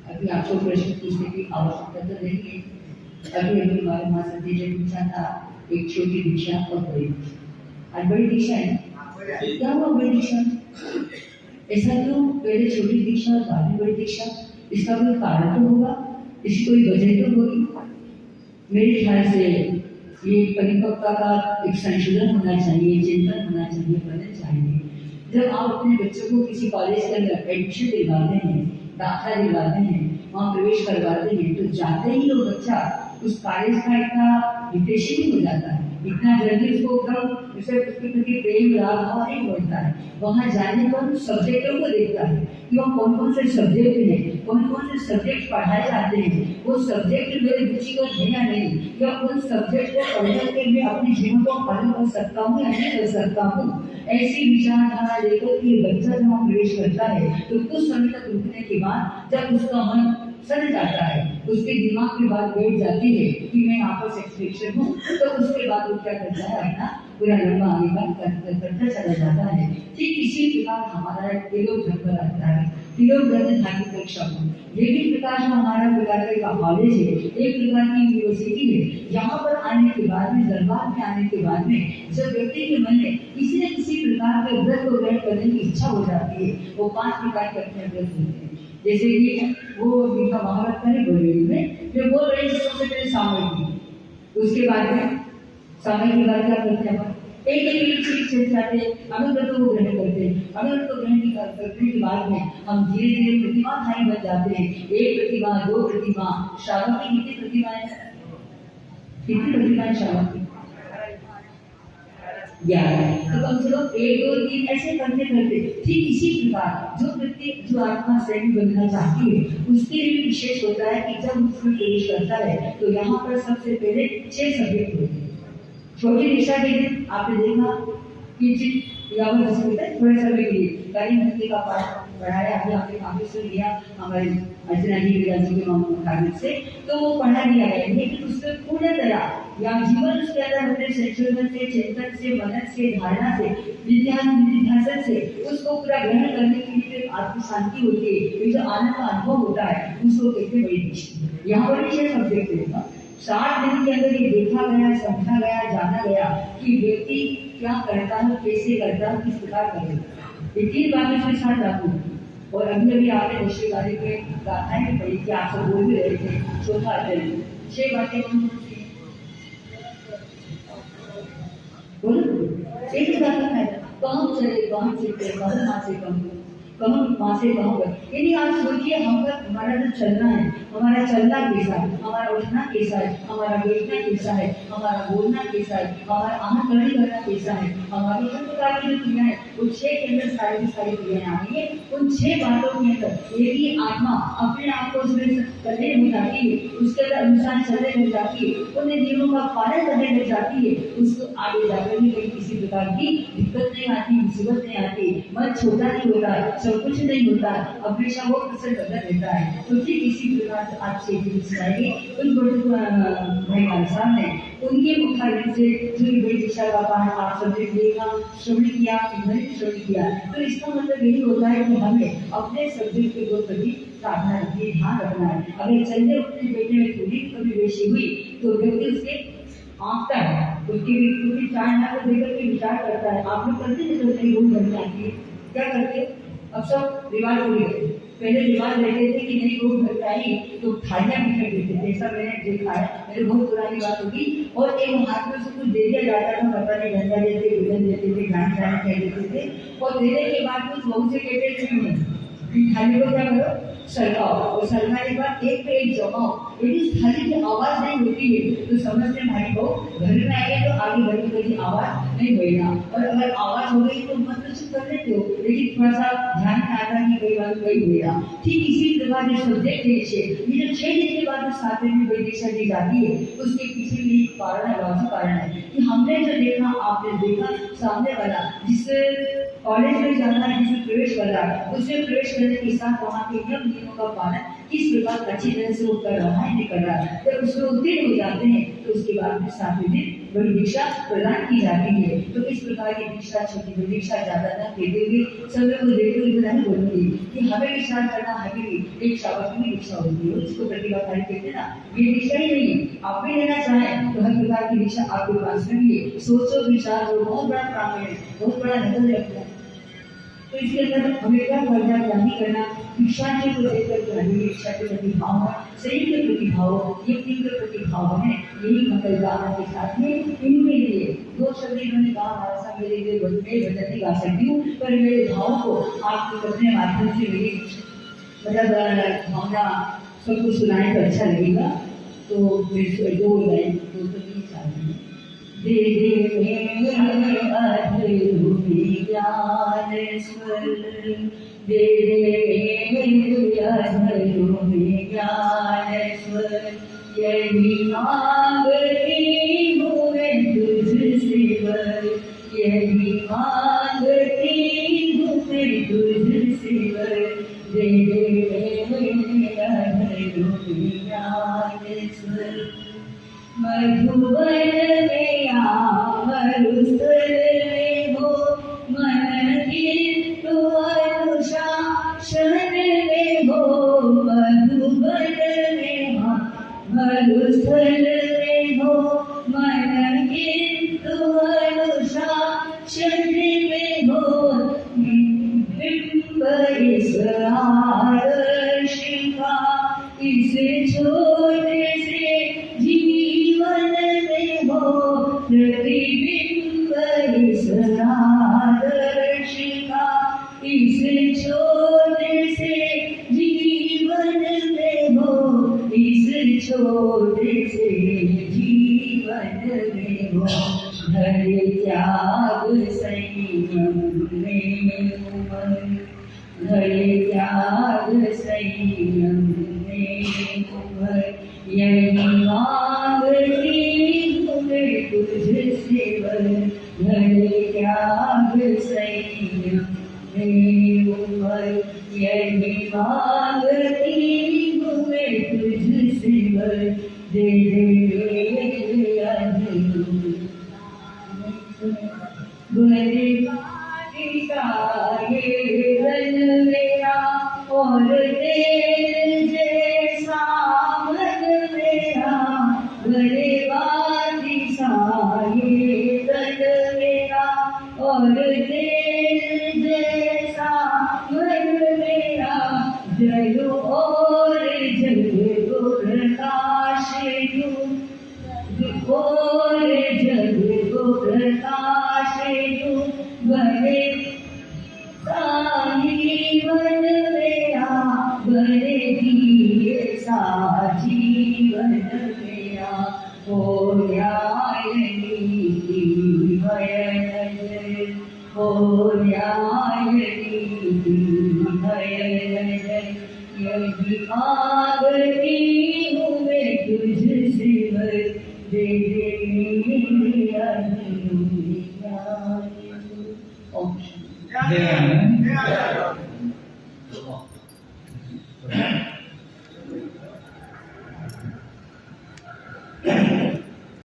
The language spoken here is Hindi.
अभी आपको प्रश्न पूछने की आवश्यकता तो नहीं है। अभी अभी हमारे महासंत जी ने पूछा था एक छोटी दीक्षा और बड़ी दीक्षा। आज बड़ी दीक्षा है, क्या हुआ बड़ी दीक्षा? ऐसा क्यों पहले छोटी दीक्षा और बाद में बड़ी दीक्षा? इसका कोई कारण तो होगा, इसकी कोई वजह तो होगी। मेरे ख्याल से ये परिपक्वता का एक संशोधन होना चाहिए, चिंतन होना चाहिए, बदल चाहिए। जब आप अपने बच्चों को किसी कॉलेज के अंदर एडमिशन दिलवाते हैं, दाखिला दिलवाते हैं, वहाँ प्रवेश करवाते हैं, तो जाते ही वो बच्चा उस कॉलेज का इतना डिप्रेशन हो जाता है, इतना जल्दी उसको एकदम उसे उसके प्रति प्रेम राग नहीं बढ़ता है। वहाँ जाने पर सब्जेक्टों को देखता है कि वहाँ कौन कौन से सब्जेक्ट हैं, कौन कौन से सब्जेक्ट पढ़ाए जाते हैं, वो सब्जेक्ट मेरे रुचि को है या नहीं, या उन सब्जेक्ट को पढ़ने के लिए अपने जीवन को पालन कर सकता हूँ या नहीं कर सकता हूँ। ऐसी विचारधारा लेकर के बच्चा जब प्रवेश करता है तो कुछ समय तक रुकने के बाद जब उसका मन सड़ जाता है, उसके दिमाग की बात बैठ जाती है कि मैं यहाँ पर सेक्सुअल हूँ, तो उसके बाद वो क्या करता है, अपना पूरा लंबा आगे करता चला जाता है। ठीक इसी प्रकार हमारा तिलोक घर पर आता है। तिलोक घर धार्मिक कक्षा में ये भी प्रकार का हमारा प्रकार का कॉलेज है, एक प्रकार की यूनिवर्सिटी है। यहाँ पर आने के बाद में, दरबार में आने के बाद में जब व्यक्ति के मन में किसी न किसी प्रकार के व्रत को ग्रहण करने की इच्छा हो जाती है, वो 5 प्रकार के अपने व्रत होते हैं। जैसे कि वो गीता महाभारत का नहीं बोल रही मैं, जो बोल रही है सबसे पहले सामयिक, उसके बाद में सामयिक के बाद क्या करते हैं, एक चले जाते हैं, अनुव्रत को ग्रहण करते हैं। अनुव्रत को ग्रहण करने के बाद में हम धीरे धीरे प्रतिमाधारी बन जाते हैं। 1 प्रतिमा, 2 प्रतिमा, श्रावण की कितनी प्रतिमाएं, कितनी प्रतिमाएं श्रावण की? 11। तो कम से कम 1, 2, 3 ऐसे करते करते ठीक इसी प्रकार जो व्यक्ति जो आत्मा श्रेणी बनना चाहती है उसके लिए विशेष होता है कि जब उसमें प्रवेश करता है तो यहाँ पर सबसे पहले 6 सब्जेक्ट होते हैं। छोटी दीक्षा के दिन आपने देखा कि थोड़े समय के लिए काली मंत्री का पाठ पढ़ाया, अभी आपने काफी सुन लिया हमारे अर्चना जी विराज जी के मुताबिक से, तो वो पढ़ा दिया गया, लेकिन उससे पूर्ण तरह या जीवन उसके अंदर अपने संशोधन से, चिंतन से, मनन से, धारणा से, निधिध्यासन से उसको पूरा ग्रहण करने के लिए आत्म शांति होती है, जो आनंद का अनुभव होता है, उसको कहते बड़ी दीक्षा। यहाँ पर 6 सब्जेक्ट होगा। 60 दिन के अंदर ये देखा गया, समझा गया, जाना गया कि व्यक्ति क्या करता है, कैसे करता है, किस प्रकार करेगा। ये 3 बातें इसके साथ लागू है। और अभी अभी आपने दशरथ कार्य के गाथाएं भी पढ़ी कि आप सब बोल भी रहे थे, चौथा अध्याय 6 बातें बोलो, एक ही बात है, कहाँ चले, कहाँ चलते, कहाँ माँ से कम, कहाँ माँ से कहाँ गए। यानी आप सोचिए हमारा जो चलना है, हमारा चलना कैसा है, हमारा उठना कैसा है, हमारा बैठना कैसा है, हमारा बोलना कैसा है, हमारा आहार करना कैसा है, हमारी हर प्रकार की जो क्रिया है वो 6 के अंदर सारी की सारी क्रियाएं आनी है। उन 6 बातों के अंदर यदि आत्मा अपने आप को उसमें करने लग जाती है, उसके अनुसार चलने लग जाती है, उन नियमों का पालन करने लग जाती है, उसको आगे जाकर भी कहीं किसी प्रकार की दिक्कत नहीं आती, मुसीबत नहीं आती, मन छोटा नहीं होता, सब कुछ नहीं होता, हमेशा वो प्रसन्न बना रहता है। तो ठीक इसी प्रकार से आज से सुनाएंगे उन भाई साहब ने उनके मुखारबिन से जो बड़ी दीक्षा का पाठ आप सबने देखा, श्रवण किया, श्रवण किया, तो इसका मतलब यही होता है कि हमें अपने सब्जेक्ट के प्रति साधना रखनी, ध्यान रखना है। अगर चलने उठने बैठने में थोड़ी कभी बेशी हुई तो व्यक्ति उसके आंकता है, उसकी चार ना को देकर के विचार करता है। आप लोग करते थे तो नहीं रूम बनने आती है, क्या करते? अब सब रिवाज हो गए, पहले रिवाज रहते थे कि नहीं रूम घर आई तो थालियां बिखर देते थे, ऐसा मैंने देखा है, मेरे बहुत पुरानी बात होगी। और एक हाथ में से कुछ दे दिया जाता था, पता नहीं घंटा देते, भोजन देते थे, गान जाने कह देते थे, और देने के बाद कुछ बहू से कहते थे थाली को क्या करो, सरकाओ, और सरकाने के बाद एक पे एक जमाओ। यदि थाली की आवाज नहीं होती है तो समझते भाई को घर में आएंगे तो आगे घर में कोई आवाज नहीं होगा, और अगर आवाज हो गई तो मत चुप कर लेते हो, लेकिन थोड़ा सा ध्यान में आता है कि कोई बात नहीं होगा। ठीक इसी प्रकार जो सब्जेक्ट है ये जो 6 दिन के बाद जो 7 दिन में दीक्षा दी जाती है उसके पीछे भी कारण है, लॉजिक कारण है कि हमने जो देखा, आपने देखा, सामने वाला जिस कॉलेज में जाना है, जिसमें प्रवेश कर रहा है, उसमें प्रवेश करने के साथ वहाँ के नियमों का पालन किस प्रकार अच्छी तरह से वो कर रहा है, नहीं कर रहा है। जब उसमें उत्तीर्ण हो जाते हैं तो उसके बाद में 7वें दिन बड़ी दीक्षा प्रदान की जाती है। तो इस प्रकार की दीक्षा छोटी बड़ी दीक्षा ज्यादा न देते हुए सब लोग को देखते हुए बताने बोलूंगी कि हमें विचार करना हमें भी एक शावक की दीक्षा होती है, उसको प्रतिभाकारी कहते हैं ना, ये दीक्षा ही नहीं है। आप भी लेना चाहें तो हर प्रकार की दीक्षा आपके पास में भी है। सोचो विचार हो, बहुत बड़ा काम है, बहुत बड़ा नजर रखना। तो इसके अंदर हमें क्या करना, क्या नहीं करना, दीक्षांत को लेकर हमें दीक्षा के प्रतिभाव है, शरीर के प्रतिभाव, यज्ञ के प्रतिभाव है, यही मंगल गाना के साथ में इनके लिए 2 शब्द इन्होंने कहा, हमारा मेरे लिए भजन नहीं गा सकती हूँ, पर मेरे भाव को आपको अपने माध्यम से मेरी मतलब भावना सबको सुनाए तो अच्छा लगेगा। तो मेरे 2 लाइन 2 तो नहीं चाहिए। दे दे अधूरी ज्ञान स्वर, दे दे अधूरी ज्ञान स्वर, यही मांगती हूँ मैं तुझसे वर, यही मांगती हूँ मैं तुझसे वर, दे दे अधूरी ज्ञान स्वर। मधुवन में मरुस्थल में हो, मन किंतु अनुशासन में हो, मधुवन में मरुस्थल में हो, मन किंतु अनुशासन में हो, बिंब इस आदर्श का इस छोटे से जीवन में हो, प्रतिबिंब इस आदर्श का इस छोटे से जीवन में हो, इस छोटे से जीवन में हो, हरे त्याग संयम में उमंग, हरे त्याग संयम में उमंग, यही मांगती हूँ मैं तुझसे वर, हरे त्याग संयम में उमंग, यही मांगती हूँ मैं तुझसे वर, दे दे अधूरी बड़े बाटी का ये रन मेरा, और तेरे जैसा मन मेरा, बड़े बाटी सा ये रन मेरा, और तेरे जैसा मन मेरा, जलो और जग को प्रकाश दूं, और जग को प्रकाश दूं, बड़े जीवन मेरा, बड़े दिए सा जीवन मेरा, हो न्याय नीति भय नजर, हो न्याय नीति भय नजर, यही मांगती हूँ मैं तुझसे वर, दे दे अधूरी ज्ञान। ओम